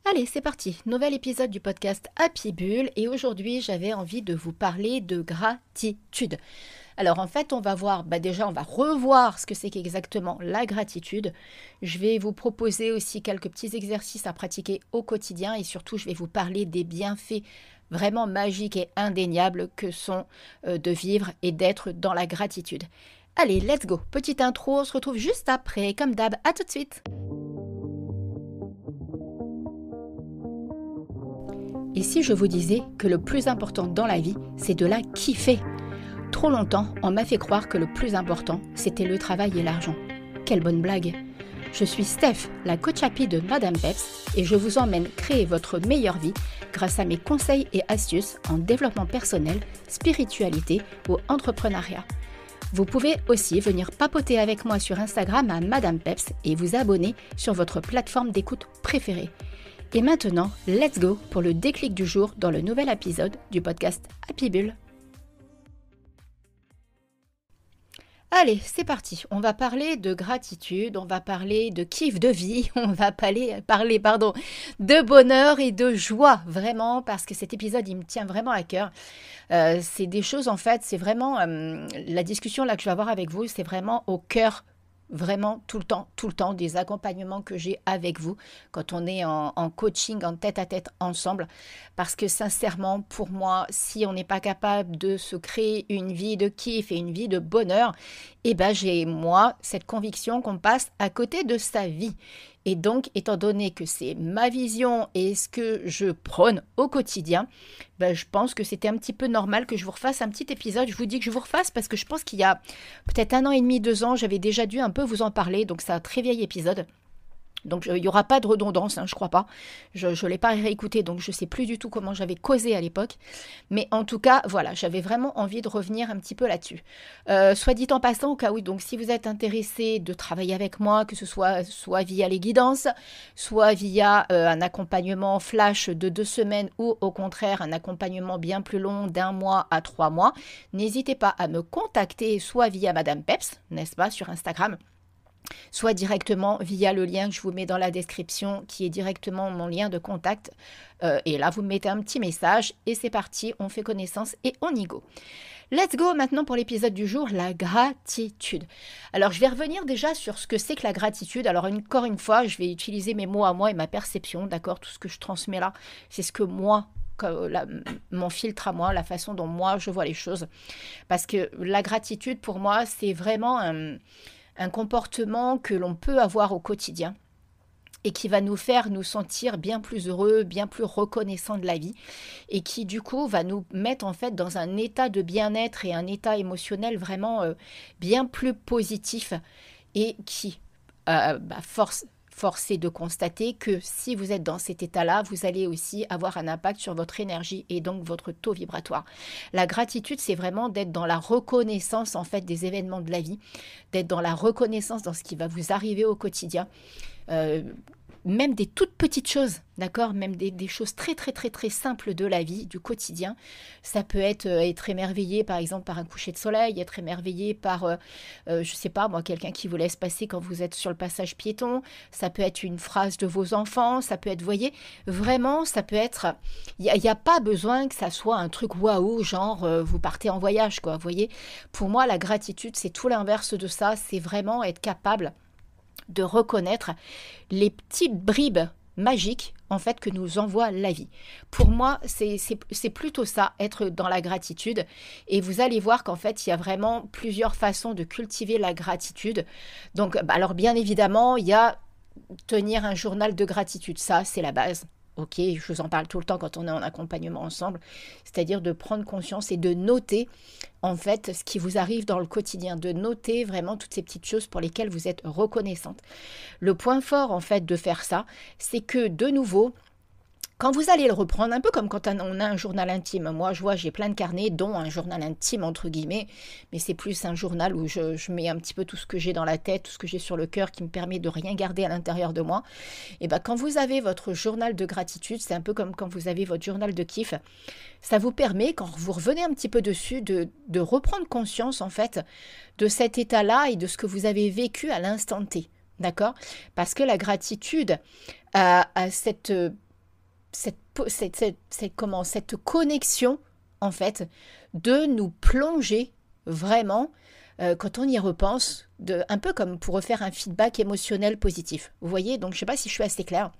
Allez, c'est parti, nouvel épisode du podcast Happy Bull et aujourd'hui j'avais envie de vous parler de gratitude. Alors en fait on va voir, déjà on va revoir ce que c'est qu'exactement la gratitude. Je vais vous proposer aussi quelques petits exercices à pratiquer au quotidien et surtout je vais vous parler des bienfaits vraiment magiques et indéniables que sont de vivre et d'être dans la gratitude. Allez, let's go, petite intro, on se retrouve juste après, comme d'hab, à tout de suite. Et si je vous disais que le plus important dans la vie, c'est de la kiffer? Trop longtemps, on m'a fait croire que le plus important, c'était le travail et l'argent. Quelle bonne blague! Je suis Steph, la coach happy de Madame Peps, et je vous emmène créer votre meilleure vie grâce à mes conseils et astuces en développement personnel, spiritualité ou entrepreneuriat. Vous pouvez aussi venir papoter avec moi sur Instagram à Madame Peps et vous abonner sur votre plateforme d'écoute préférée. Et maintenant, let's go pour le déclic du jour dans le nouvel épisode du podcast Happy Bull. Allez, c'est parti. On va parler de gratitude, on va parler de kiff de vie, on va parler de bonheur et de joie, vraiment, parce que cet épisode, il me tient vraiment à cœur. C'est des choses, en fait, c'est vraiment, la discussion là que je vais avoir avec vous, c'est vraiment au cœur vraiment tout le temps, des accompagnements que j'ai avec vous quand on est en coaching, en tête-à-tête ensemble. Parce que sincèrement, pour moi, si on n'est pas capable de se créer une vie de kiff et une vie de bonheur, j'ai, moi, cette conviction qu'on passe à côté de sa vie. Et donc, étant donné que c'est ma vision et ce que je prône au quotidien, je pense que c'était un petit peu normal que je vous refasse un petit épisode. Je vous dis que je vous refasse parce que je pense qu'il y a peut-être 1 an et demi, 2 ans, j'avais déjà dû un peu vous en parler. Donc, c'est un très vieil épisode. Donc, il n'y aura pas de redondance, je crois pas. Je ne l'ai pas réécouté, donc je ne sais plus du tout comment j'avais causé à l'époque. Mais en tout cas, voilà, j'avais vraiment envie de revenir un petit peu là-dessus. Soit dit en passant, au cas où, donc si vous êtes intéressé de travailler avec moi, que ce soit via les guidances, soit via un accompagnement flash de 2 semaines ou au contraire un accompagnement bien plus long d'1 mois à 3 mois, n'hésitez pas à me contacter soit via Madame Peps, n'est-ce pas, sur Instagram, soit directement via le lien que je vous mets dans la description, qui est directement mon lien de contact. Et là, vous me mettez un petit message et c'est parti, on fait connaissance et on y go. Let's go maintenant pour l'épisode du jour, la gratitude. Alors, je vais revenir déjà sur ce que c'est que la gratitude. Alors, encore une fois, je vais utiliser mes mots à moi et ma perception, d'accord? Tout ce que je transmets là, c'est ce que moi, mon filtre à moi, la façon dont moi, je vois les choses. Parce que la gratitude, pour moi, c'est vraiment un comportement que l'on peut avoir au quotidien et qui va nous faire nous sentir bien plus heureux, bien plus reconnaissants de la vie et qui du coup va nous mettre en fait dans un état de bien-être et un état émotionnel vraiment bien plus positif et qui force est de constater que si vous êtes dans cet état-là, vous allez aussi avoir un impact sur votre énergie et donc votre taux vibratoire. La gratitude, c'est vraiment d'être dans la reconnaissance en fait des événements de la vie, d'être dans la reconnaissance dans ce qui va vous arriver au quotidien. Même des toutes petites choses, d'accord? Même des choses très, très, très, très simples de la vie, du quotidien. Ça peut être émerveillé, par exemple, par un coucher de soleil, être émerveillé par, je sais pas, moi, quelqu'un qui vous laisse passer quand vous êtes sur le passage piéton. Ça peut être une phrase de vos enfants. Ça peut être, vous voyez, vraiment, ça peut être... Il n'y a pas besoin que ça soit un truc waouh, genre, vous partez en voyage, quoi, vous voyez? Pour moi, la gratitude, c'est tout l'inverse de ça. C'est vraiment être capable de reconnaître les petites bribes magiques en fait que nous envoie la vie. Pour moi, c'est plutôt ça, être dans la gratitude. Et vous allez voir qu'en fait, il y a vraiment plusieurs façons de cultiver la gratitude. Donc, alors bien évidemment, il y a tenir un journal de gratitude. Ça, c'est la base. Ok, je vous en parle tout le temps quand on est en accompagnement ensemble, c'est-à-dire de prendre conscience et de noter en fait ce qui vous arrive dans le quotidien, de noter vraiment toutes ces petites choses pour lesquelles vous êtes reconnaissante. Le point fort en fait de faire ça, c'est que de nouveau, quand vous allez le reprendre, un peu comme quand on a un journal intime. Moi, je vois, j'ai plein de carnets, dont un journal intime, entre guillemets, mais c'est plus un journal où je mets un petit peu tout ce que j'ai dans la tête, tout ce que j'ai sur le cœur, qui me permet de rien garder à l'intérieur de moi. Et quand vous avez votre journal de gratitude, c'est un peu comme quand vous avez votre journal de kiff, ça vous permet, quand vous revenez un petit peu dessus, de reprendre conscience, en fait, de cet état-là et de ce que vous avez vécu à l'instant T. D'accord? Parce que la gratitude a cette cette connexion, en fait, de nous plonger vraiment, quand on y repense, un peu comme pour refaire un feedback émotionnel positif. Vous voyez, donc je ne sais pas si je suis assez claire.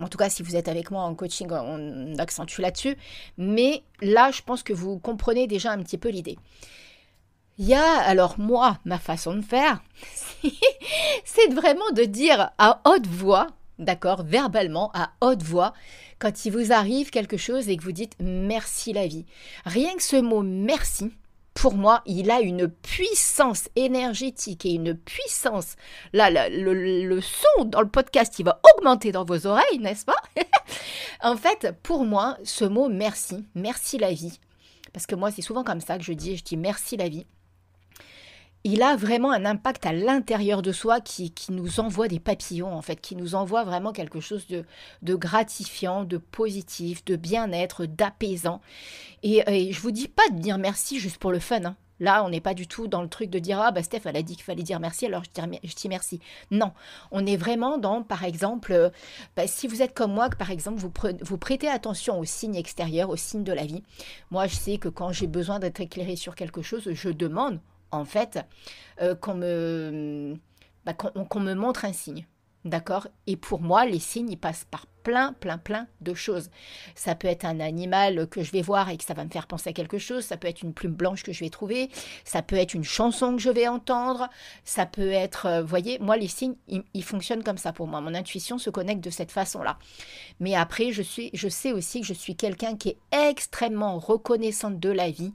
En tout cas, si vous êtes avec moi en coaching, on accentue là-dessus. Mais là, je pense que vous comprenez déjà un petit peu l'idée. Il y a, alors moi, ma façon de faire, c'est vraiment de dire à haute voix, d'accord, verbalement, à haute voix, quand il vous arrive quelque chose et que vous dites merci la vie. Rien que ce mot merci, pour moi, il a une puissance énergétique et une puissance. Là, le son dans le podcast, il va augmenter dans vos oreilles, n'est-ce pas? En fait, pour moi, ce mot merci, merci la vie, parce que moi, c'est souvent comme ça que je dis merci la vie. Il a vraiment un impact à l'intérieur de soi qui nous envoie des papillons, en fait, qui nous envoie vraiment quelque chose de gratifiant, de positif, de bien-être, d'apaisant. Et je vous dis pas de dire merci juste pour le fun, hein. Là, on n'est pas du tout dans le truc de dire ah bah Steph, elle a dit qu'il fallait dire merci, alors je dis merci. Non, on est vraiment dans, par exemple, si vous êtes comme moi, que par exemple vous prêtez attention aux signes extérieurs, aux signes de la vie. Moi, je sais que quand j'ai besoin d'être éclairée sur quelque chose, je demande en fait qu'on me montre un signe. D'accord? Et pour moi, les signes, ils passent par plein de choses. Ça peut être un animal que je vais voir et que ça va me faire penser à quelque chose. Ça peut être une plume blanche que je vais trouver. Ça peut être une chanson que je vais entendre. Ça peut être, vous voyez, moi, les signes, ils fonctionnent comme ça pour moi. Mon intuition se connecte de cette façon-là. Mais après, je sais aussi que je suis quelqu'un qui est extrêmement reconnaissante de la vie.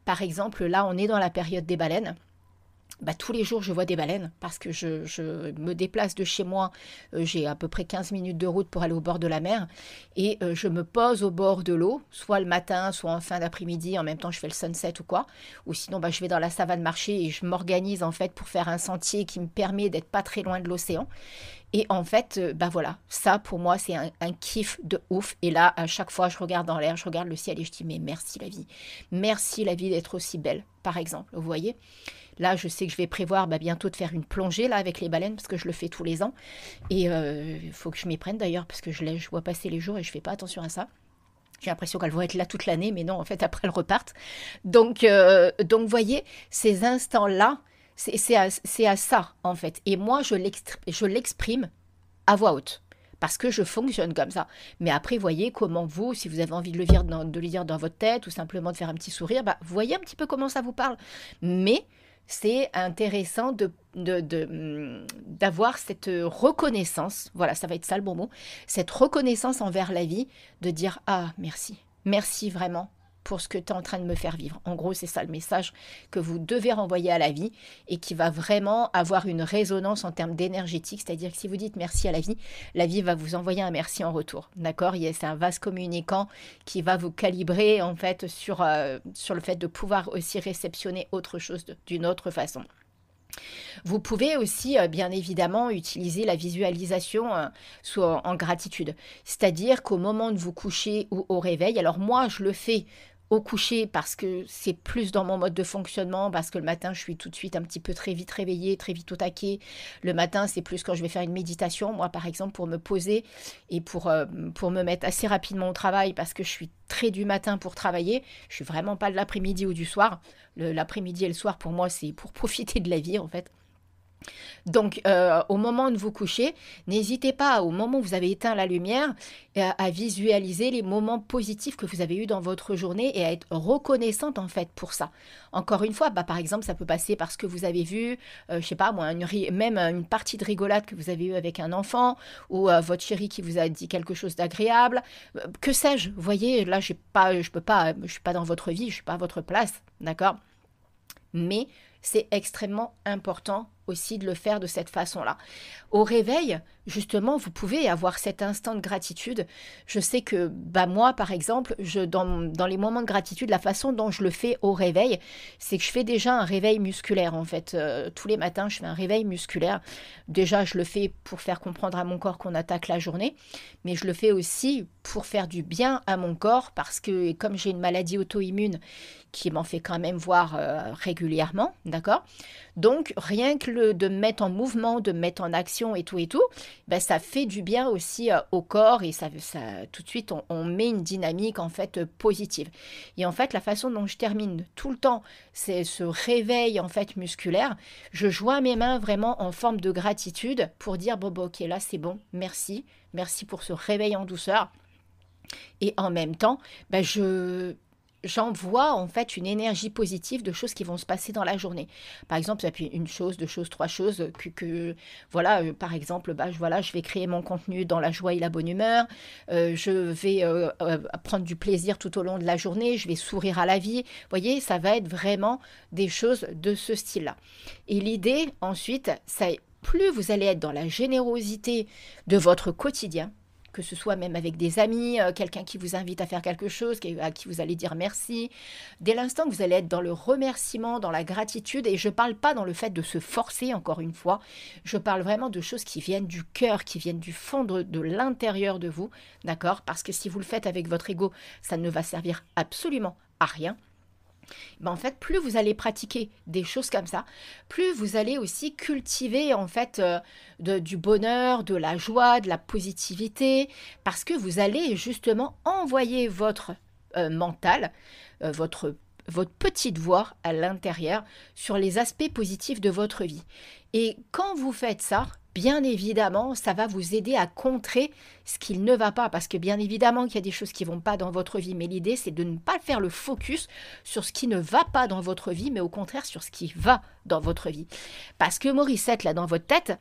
Par exemple, là, on est dans la période des baleines. Tous les jours, je vois des baleines parce que je me déplace de chez moi. J'ai à peu près 15 minutes de route pour aller au bord de la mer. Et je me pose au bord de l'eau, soit le matin, soit en fin d'après-midi. En même temps, je fais le sunset ou quoi. Ou sinon, je vais dans la savane marcher et je m'organise en fait pour faire un sentier qui me permet d'être pas très loin de l'océan. Et en fait, voilà, ça pour moi, c'est un kiff de ouf. Et là, à chaque fois, je regarde dans l'air, je regarde le ciel et je dis, mais merci la vie. Merci la vie d'être aussi belle, par exemple. Vous voyez? Là, je sais que je vais prévoir bientôt de faire une plongée là avec les baleines parce que je le fais tous les ans. Et il faut que je m'y prenne d'ailleurs parce que je vois passer les jours et je fais pas attention à ça. J'ai l'impression qu'elles vont être là toute l'année, mais non, en fait, après, elles repartent. Donc voyez, ces instants-là, c'est à ça, en fait. Et moi, je l'exprime à voix haute. Parce que je fonctionne comme ça. Mais après, voyez comment vous, si vous avez envie de le dire dans votre tête ou simplement de faire un petit sourire, voyez un petit peu comment ça vous parle. Mais c'est intéressant d'avoir cette reconnaissance, voilà, ça va être ça le bon mot, cette reconnaissance envers la vie, de dire « Ah, merci, merci vraiment pour ce que tu es en train de me faire vivre. » En gros, c'est ça le message que vous devez renvoyer à la vie et qui va vraiment avoir une résonance en termes d'énergétique, c'est-à-dire que si vous dites merci à la vie va vous envoyer un merci en retour, d'accord? C'est un vase communicant qui va vous calibrer en fait sur le fait de pouvoir aussi réceptionner autre chose d'une autre façon. Vous pouvez aussi, bien évidemment, utiliser la visualisation en gratitude. C'est-à-dire qu'au moment de vous coucher ou au réveil, alors moi, je le fais au coucher parce que c'est plus dans mon mode de fonctionnement, parce que le matin, je suis tout de suite un petit peu très vite réveillée, très vite au taquet. Le matin, c'est plus quand je vais faire une méditation, moi, par exemple, pour me poser et pour me mettre assez rapidement au travail, parce que je suis très du matin pour travailler. Je suis vraiment pas de l'après-midi ou du soir. L'après-midi et le soir, pour moi, c'est pour profiter de la vie, en fait. Donc, au moment de vous coucher, n'hésitez pas, au moment où vous avez éteint la lumière, à visualiser les moments positifs que vous avez eus dans votre journée et à être reconnaissante en fait pour ça. Encore une fois, par exemple, ça peut passer parce que vous avez vu, je sais pas moi, même une partie de rigolade que vous avez eue avec un enfant ou votre chéri qui vous a dit quelque chose d'agréable. Que sais-je? Vous voyez, là, je suis pas dans votre vie, je suis pas à votre place, d'accord? Mais c'est extrêmement important aussi de le faire de cette façon-là. Au réveil, justement, vous pouvez avoir cet instant de gratitude. Je sais que moi, par exemple, dans les moments de gratitude, la façon dont je le fais au réveil, c'est que je fais déjà un réveil musculaire, en fait. Tous les matins, je fais un réveil musculaire. Déjà, je le fais pour faire comprendre à mon corps qu'on attaque la journée, mais je le fais aussi pour faire du bien à mon corps, parce que comme j'ai une maladie auto-immune qui m'en fait quand même voir régulièrement, d'accord? Donc, rien que de mettre en mouvement, de mettre en action et tout, ben, ça fait du bien aussi au corps et ça, tout de suite, on met une dynamique en fait positive. Et en fait, la façon dont je termine tout le temps, c'est ce réveil en fait musculaire. Je joins mes mains vraiment en forme de gratitude pour dire, bon, ok, là c'est bon, merci. Merci pour ce réveil en douceur. Et en même temps, ben, j'envoie en fait une énergie positive de choses qui vont se passer dans la journée. Par exemple, ça peut être une chose, deux choses, trois choses voilà, par exemple, voilà, je vais créer mon contenu dans la joie et la bonne humeur, je vais prendre du plaisir tout au long de la journée, je vais sourire à la vie. Vous voyez, ça va être vraiment des choses de ce style-là. Et l'idée ensuite, c'est plus vous allez être dans la générosité de votre quotidien, que ce soit même avec des amis, quelqu'un qui vous invite à faire quelque chose, à qui vous allez dire merci. Dès l'instant que vous allez être dans le remerciement, dans la gratitude, et je ne parle pas dans le fait de se forcer, encore une fois, je parle vraiment de choses qui viennent du cœur, qui viennent du fond de l'intérieur de vous, d'accord? Parce que si vous le faites avec votre ego, ça ne va servir absolument à rien. Ben en fait, plus vous allez pratiquer des choses comme ça, plus vous allez aussi cultiver en fait du bonheur, de la joie, de la positivité, parce que vous allez justement envoyer votre mental, votre petite voix à l'intérieur sur les aspects positifs de votre vie. Et quand vous faites ça, bien évidemment, ça va vous aider à contrer ce qui ne va pas. Parce que bien évidemment qu'il y a des choses qui ne vont pas dans votre vie. Mais l'idée, c'est de ne pas faire le focus sur ce qui ne va pas dans votre vie, mais au contraire sur ce qui va dans votre vie. Parce que Morissette, là, dans votre tête,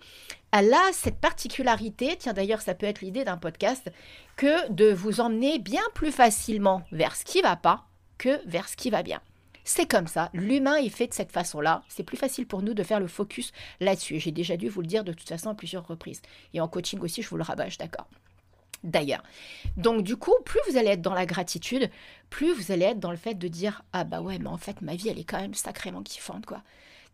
elle a cette particularité, tiens d'ailleurs, ça peut être l'idée d'un podcast, que de vous emmener bien plus facilement vers ce qui ne va pas que vers ce qui va bien. C'est comme ça, l'humain est fait de cette façon-là, c'est plus facile pour nous de faire le focus là-dessus. J'ai déjà dû vous le dire de toute façon à plusieurs reprises. Et en coaching aussi, je vous le rabâche, d'accord? D'ailleurs, donc du coup, plus vous allez être dans la gratitude, plus vous allez être dans le fait de dire « Ah bah ouais, mais en fait, ma vie, elle est quand même sacrément kiffante, quoi.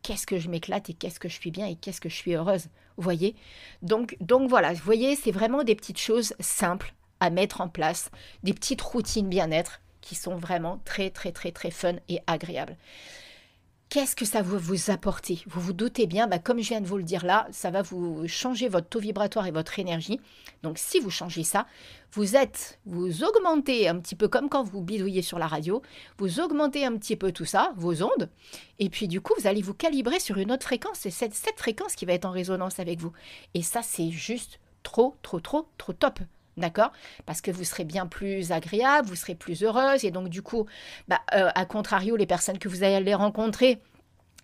Qu'est-ce que je m'éclate et qu'est-ce que je suis bien et qu'est-ce que je suis heureuse. » Vous voyez? Donc voilà, vous voyez, c'est vraiment des petites choses simples à mettre en place, des petites routines bien-être qui sont vraiment très, très, très, très fun et agréables. Qu'est-ce que ça va vous apporter? Vous vous doutez bien, comme je viens de vous le dire là, ça va vous changer votre taux vibratoire et votre énergie. Donc, si vous changez ça, vous augmentez un petit peu comme quand vous bidouillez sur la radio, vous augmentez un petit peu tout ça, vos ondes, et puis du coup, vous allez vous calibrer sur une autre fréquence. C'est cette fréquence qui va être en résonance avec vous. Et ça, c'est juste trop, trop, trop, trop top. D'accord? Parce que vous serez bien plus agréable, vous serez plus heureuse. Et donc, du coup, à contrario, les personnes que vous allez rencontrer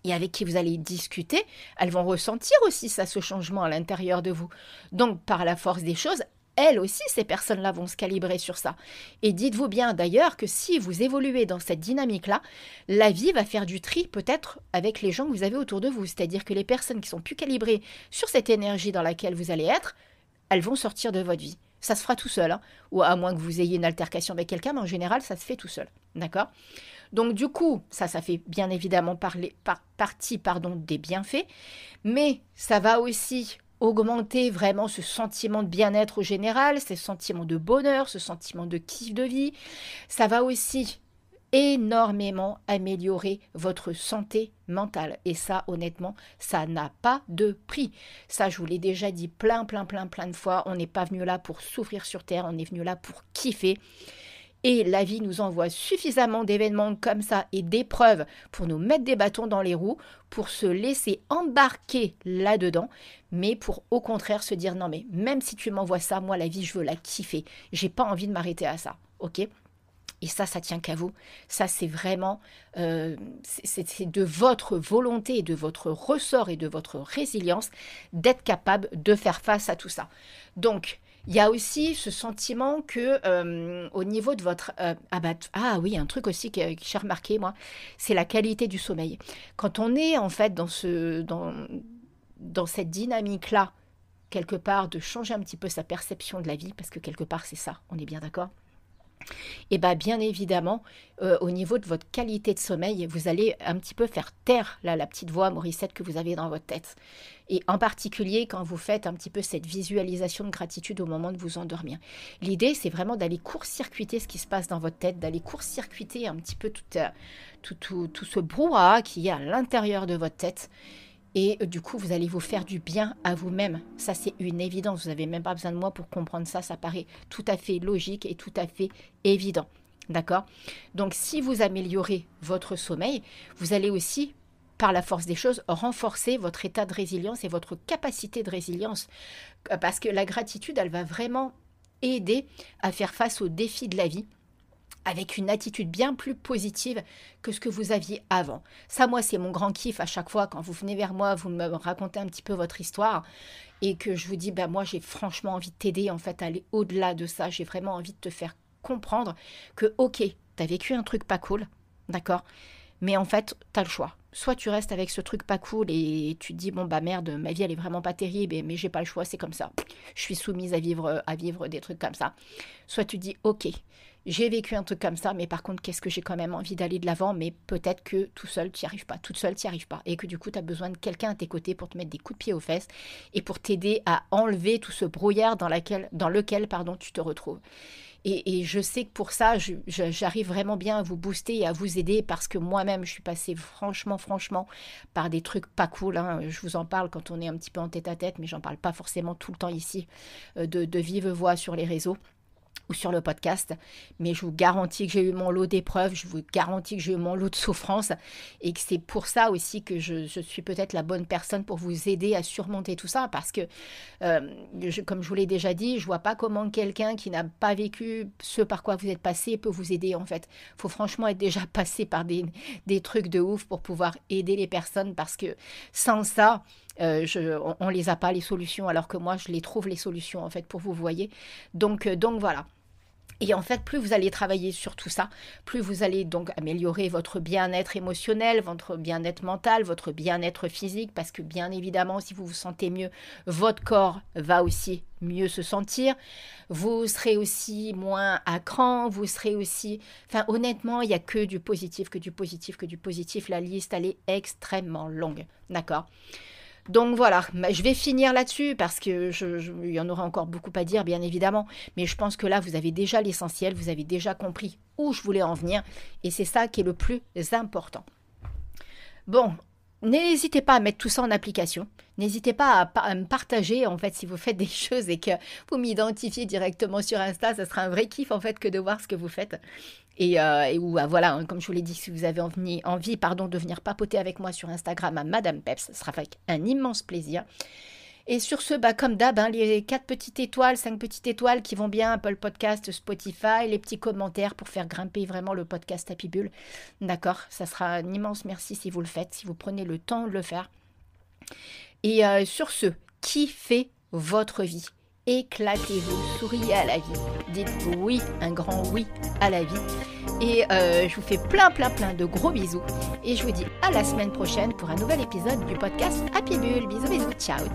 et avec qui vous allez discuter, elles vont ressentir aussi ça, ce changement à l'intérieur de vous. Donc, par la force des choses, elles aussi, ces personnes-là vont se calibrer sur ça. Et dites-vous bien d'ailleurs que si vous évoluez dans cette dynamique-là, la vie va faire du tri peut-être avec les gens que vous avez autour de vous. C'est-à-dire que les personnes qui sont plus calibrées sur cette énergie dans laquelle vous allez être, elles vont sortir de votre vie. Ça se fera tout seul, hein, ou à moins que vous ayez une altercation avec quelqu'un, mais en général, ça se fait tout seul. D'accord? Donc du coup, ça fait bien évidemment partie des bienfaits, mais ça va aussi augmenter vraiment ce sentiment de bien-être au général, ce sentiment de bonheur, ce sentiment de kiff de vie. Ça va aussi énormément améliorer votre santé mentale. Et ça, honnêtement, ça n'a pas de prix. Ça, je vous l'ai déjà dit plein de fois. On n'est pas venu là pour souffrir sur Terre, on est venu là pour kiffer. Et la vie nous envoie suffisamment d'événements comme ça et d'épreuves pour nous mettre des bâtons dans les roues, pour se laisser embarquer là-dedans, mais pour au contraire se dire non mais même si tu m'envoies ça, moi la vie je veux la kiffer. J'ai pas envie de m'arrêter à ça, ok ? Et ça tient qu'à vous. Ça, c'est vraiment, c'est de votre volonté, et de votre ressort et de votre résilience d'être capable de faire face à tout ça. Donc, il y a aussi ce sentiment que au niveau de votre... oui, un truc aussi que j'ai remarqué, moi, c'est la qualité du sommeil. Quand on est en fait dans cette dynamique-là, quelque part, de changer un petit peu sa perception de la vie, parce que quelque part, c'est ça, on est bien d'accord ? Et bien évidemment, au niveau de votre qualité de sommeil, vous allez un petit peu faire taire la petite voix Morissette que vous avez dans votre tête. Et en particulier quand vous faites un petit peu cette visualisation de gratitude au moment de vous endormir. L'idée, c'est vraiment d'aller court-circuiter ce qui se passe dans votre tête, d'aller court-circuiter un petit peu tout ce brouhaha qui est à l'intérieur de votre tête. Et du coup, vous allez vous faire du bien à vous-même. Ça, c'est une évidence. Vous n'avez même pas besoin de moi pour comprendre ça. Ça paraît tout à fait logique et tout à fait évident. D'accord? Donc, si vous améliorez votre sommeil, vous allez aussi, par la force des choses, renforcer votre état de résilience et votre capacité de résilience. Parce que la gratitude, elle va vraiment aider à faire face aux défis de la vie avec une attitude bien plus positive que ce que vous aviez avant. Ça, moi, c'est mon grand kiff à chaque fois quand vous venez vers moi, vous me racontez un petit peu votre histoire et que je vous dis, ben moi, j'ai franchement envie de t'aider en fait à aller au-delà de ça. J'ai vraiment envie de te faire comprendre que, ok, t'as vécu un truc pas cool, d'accord, mais en fait, t'as le choix. Soit tu restes avec ce truc pas cool et tu te dis, bon bah merde, ma vie elle est vraiment pas terrible, mais j'ai pas le choix, c'est comme ça. Je suis soumise à vivre des trucs comme ça. Soit tu te dis, ok, j'ai vécu un truc comme ça, mais par contre, qu'est-ce que j'ai quand même envie d'aller de l'avant, mais peut-être que tout seul, tu n'y arrives pas, toute seule, tu n'y arrives pas. Et que du coup, tu as besoin de quelqu'un à tes côtés pour te mettre des coups de pied aux fesses et pour t'aider à enlever tout ce brouillard dans lequel tu te retrouves. Et je sais que pour ça, j'arrive vraiment bien à vous booster et à vous aider parce que moi-même, je suis passée franchement, par des trucs pas cool. Hein. Je vous en parle quand on est un petit peu en tête-à-tête, mais j'en parle pas forcément tout le temps ici de vive voix sur les réseaux ou sur le podcast, mais je vous garantis que j'ai eu mon lot d'épreuves, je vous garantis que j'ai eu mon lot de souffrances et que c'est pour ça aussi que je suis peut-être la bonne personne pour vous aider à surmonter tout ça parce que, comme je vous l'ai déjà dit, je vois pas comment quelqu'un qui n'a pas vécu ce par quoi vous êtes passé peut vous aider en fait. Il faut franchement être déjà passé par des trucs de ouf pour pouvoir aider les personnes parce que sans ça, on les a pas les solutions alors que moi je les trouve les solutions en fait pour vous voyez. Donc voilà. Et en fait, plus vous allez travailler sur tout ça, plus vous allez donc améliorer votre bien-être émotionnel, votre bien-être mental, votre bien-être physique, parce que bien évidemment, si vous vous sentez mieux, votre corps va aussi mieux se sentir. Vous serez aussi moins à cran, vous serez aussi... Enfin, honnêtement, il n'y a que du positif, que du positif, que du positif. La liste, elle est extrêmement longue. D'accord ? Donc voilà, je vais finir là-dessus parce que il y en aura encore beaucoup à dire, bien évidemment. Mais je pense que là, vous avez déjà l'essentiel, vous avez déjà compris où je voulais en venir. Et c'est ça qui est le plus important. Bon, n'hésitez pas à mettre tout ça en application. N'hésitez pas à me partager, en fait, si vous faites des choses et que vous m'identifiez directement sur Insta. Ça sera un vrai kiff, en fait, que de voir ce que vous faites. Voilà, hein, comme je vous l'ai dit, si vous avez envie de venir papoter avec moi sur Instagram à Madame Peps, ce sera avec un immense plaisir. Et sur ce, comme d'hab, hein, les 4 petites étoiles, 5 petites étoiles qui vont bien, Apple Podcast, Spotify, les petits commentaires pour faire grimper vraiment le podcast Happy Bull. D'accord, ça sera un immense merci si vous le faites, si vous prenez le temps de le faire. Et sur ce, kiffez votre vie. Éclatez-vous, souriez à la vie, dites oui, un grand oui à la vie. Et je vous fais plein de gros bisous. Et je vous dis à la semaine prochaine pour un nouvel épisode du podcast Happy Bull. Bisous, ciao.